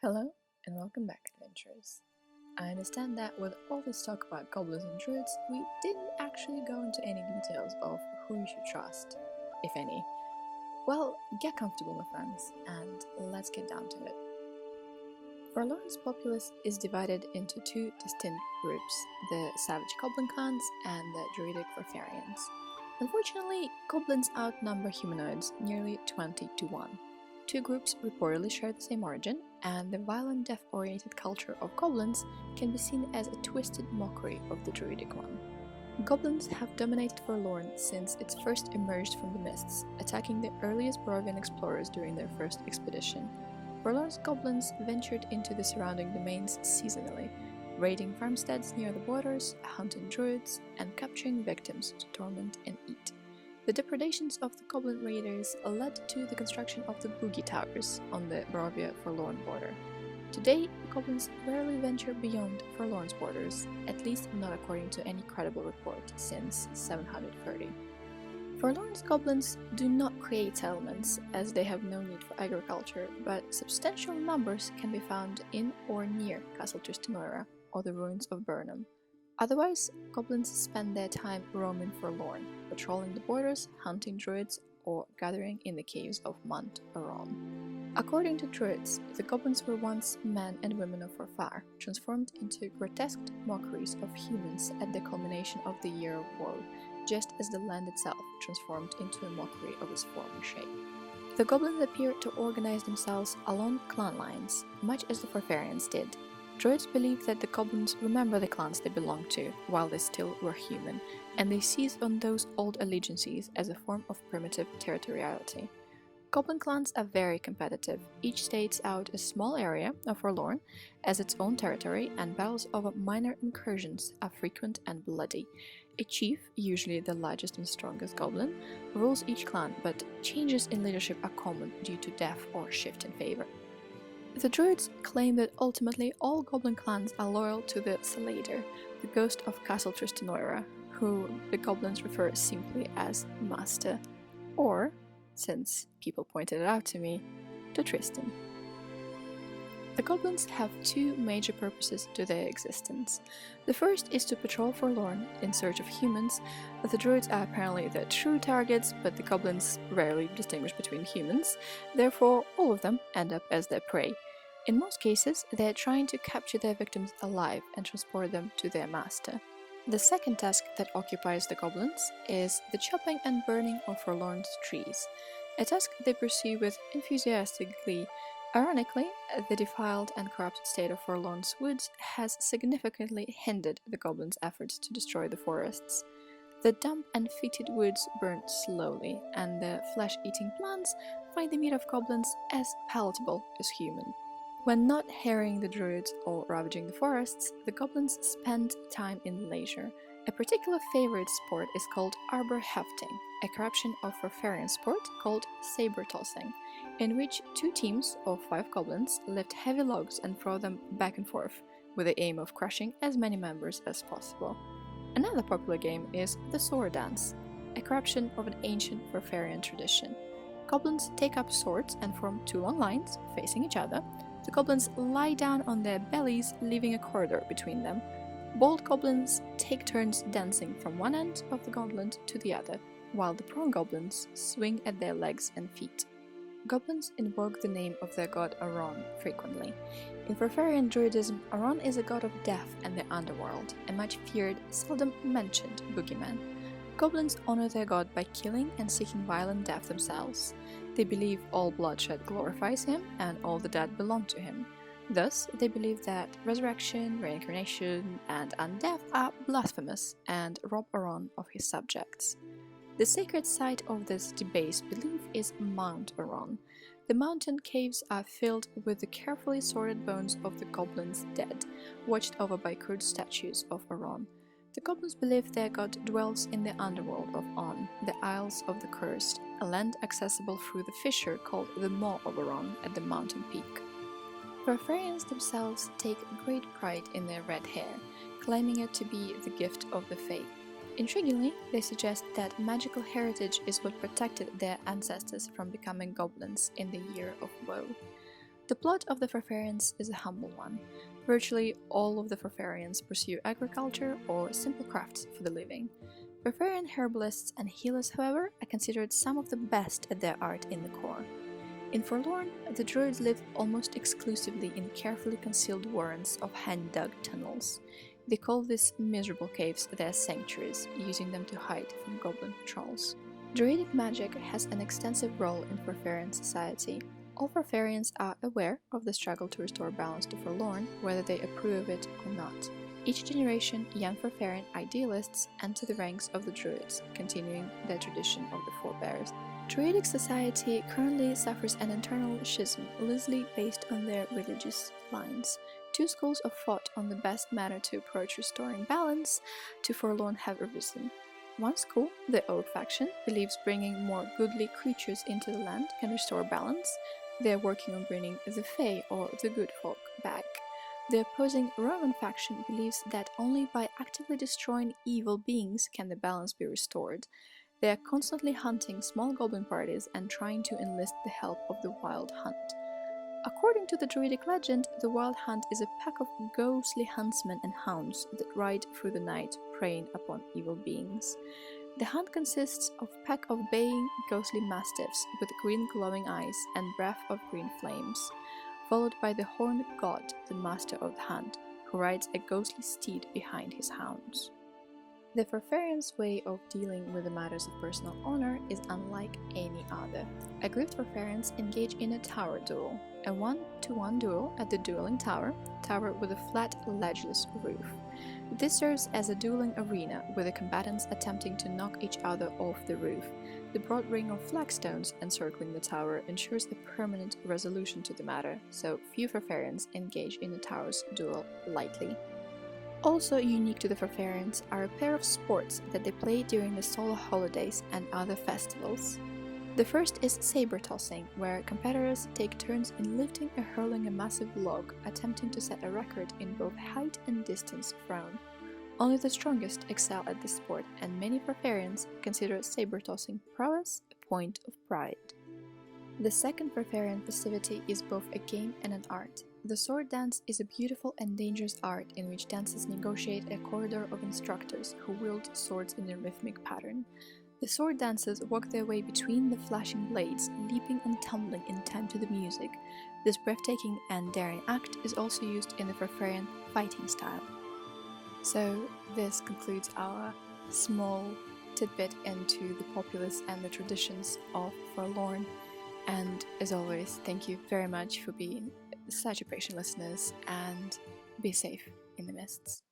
Hello and welcome back, adventurers. I understand that with all this talk about goblins and druids, we didn't actually go into any details of who you should trust, if any. Well, get comfortable, my friends, and let's get down to it. Forlorn's populace is divided into two distinct groups, the savage goblin clans and the druidic Farfarians. Unfortunately, goblins outnumber humanoids nearly 20 to 1. Two groups reportedly share the same origin, and the violent death-oriented culture of goblins can be seen as a twisted mockery of the druidic one. Goblins have dominated Forlorn since it first emerged from the mists, attacking the earliest Barovian explorers during their first expedition. Forlorn's goblins ventured into the surrounding domains seasonally, raiding farmsteads near the borders, hunting druids, and capturing victims to torment and eat. The depredations of the goblin raiders led to the construction of the Boogie Towers on the Barovia-Forlorn border. Today, goblins rarely venture beyond Forlorn's borders, at least not according to any credible report since 730. Forlorn's goblins do not create settlements, as they have no need for agriculture, but substantial numbers can be found in or near Castle Tristan or the ruins of Burnham. Otherwise, goblins spend their time roaming Forlorn, patrolling the borders, hunting druids, or gathering in the caves of Mount Aron. According to druids, the goblins were once men and women of Forfar, transformed into grotesque mockeries of humans at the culmination of the Year of Woe, just as the land itself transformed into a mockery of its former shape. The goblins appear to organize themselves along clan lines, much as the Farfarians did. Druids believe that the goblins remember the clans they belonged to while they still were human, and they seize on those old allegiances as a form of primitive territoriality. Goblin clans are very competitive. Each states out a small area of Forlorn as its own territory, and battles over minor incursions are frequent and bloody. A chief, usually the largest and strongest goblin, rules each clan, but changes in leadership are common due to death or shift in favor. The druids claim that ultimately all goblin clans are loyal to the Salader, the ghost of Castle Tristan, who the goblins refer simply as Master, or, since people pointed it out to me, to Tristan. The goblins have two major purposes to their existence. The first is to patrol Forlorn in search of humans. The druids are apparently the true targets, but the goblins rarely distinguish between humans, therefore all of them end up as their prey. In most cases, they are trying to capture their victims alive and transport them to their master. The second task that occupies the goblins is the chopping and burning of Forlorn's trees, a task they pursue with enthusiastic glee. Ironically, the defiled and corrupted state of Forlorn's woods has significantly hindered the goblins' efforts to destroy the forests. The damp and fetid woods burn slowly, and the flesh-eating plants find the meat of goblins as palatable as human. When not harrying the druids or ravaging the forests, the goblins spend time in leisure. A particular favorite sport is called arbor hefting, a corruption of Farfarian sport called saber tossing, in which two teams of 5 goblins lift heavy logs and throw them back and forth, with the aim of crushing as many members as possible. Another popular game is the sword dance, a corruption of an ancient Farfarian tradition. Goblins take up swords and form 2 long lines, facing each other. The goblins lie down on their bellies, leaving a corridor between them. Bold goblins take turns dancing from one end of the gauntlet to the other, while the prone goblins swing at their legs and feet. Goblins invoke the name of their god Aron frequently. In Farfarian druidism, Aron is a god of death and the underworld, a much feared, seldom mentioned boogeyman. Goblins honor their god by killing and seeking violent death themselves. They believe all bloodshed glorifies him and all the dead belong to him. Thus, they believe that resurrection, reincarnation, and undeath are blasphemous and rob Aron of his subjects. The sacred site of this debased belief is Mount Aron. The mountain caves are filled with the carefully sorted bones of the goblins' dead, watched over by crude statues of Aron. The goblins believe their god dwells in the underworld of On, the Isles of the Cursed, a land accessible through the fissure called the Maw of Aron at the mountain peak. Farfarians themselves take great pride in their red hair, claiming it to be the gift of the fae. Intriguingly, they suggest that magical heritage is what protected their ancestors from becoming goblins in the Year of Woe. The plot of the Farfarians is a humble one. Virtually all of the Farfarians pursue agriculture or simple crafts for the living. Farfarian herbalists and healers, however, are considered some of the best at their art in the core. In Forlorn, the druids live almost exclusively in carefully concealed warrens of hand-dug tunnels. They call these miserable caves their sanctuaries, using them to hide from goblin patrols. Druidic magic has an extensive role in Farfarian society. All Farfarians are aware of the struggle to restore balance to Forlorn, whether they approve of it or not. Each generation, young Farfarian idealists enter the ranks of the Druids, continuing their tradition of the forebears. Druidic society currently suffers an internal schism, loosely based on their religious lines. Two schools of thought on the best manner to approach restoring balance to Forlorn have arisen. One school, the Oath faction, believes bringing more goodly creatures into the land can restore balance. They are working on bringing the Fae, or the good folk, back. The opposing Roman faction believes that only by actively destroying evil beings can the balance be restored. They are constantly hunting small goblin parties and trying to enlist the help of the Wild Hunt. According to the Druidic legend, the Wild Hunt is a pack of ghostly huntsmen and hounds that ride through the night, preying upon evil beings. The hunt consists of a pack of baying, ghostly mastiffs with green glowing eyes and breath of green flames, followed by the horned god, the master of the hunt, who rides a ghostly steed behind his hounds. The Farfarians' way of dealing with the matters of personal honor is unlike any other. Aggrieved Farfarians engage in a tower duel, a one-to-one duel at the dueling tower with a flat, ledgeless roof. This serves as a dueling arena, with the combatants attempting to knock each other off the roof. The broad ring of flagstones encircling the tower ensures a permanent resolution to the matter, so few Farfarians engage in a tower's duel lightly. Also unique to the Farfarians are a pair of sports that they play during the solar holidays and other festivals. The first is saber tossing, where competitors take turns in lifting or hurling a massive log, attempting to set a record in both height and distance thrown. Only the strongest excel at this sport, and many Farfarians consider saber tossing prowess a point of pride. The second Farfarian festivity is both a game and an art. The sword dance is a beautiful and dangerous art in which dancers negotiate a corridor of instructors who wield swords in a rhythmic pattern. The sword dancers walk their way between the flashing blades, leaping and tumbling in time to the music. This breathtaking and daring act is also used in the Farfarian fighting style. So this concludes our small tidbit into the populace and the traditions of Forlorn. And as always, thank you very much for being such a patient listeners, and be safe in the mists.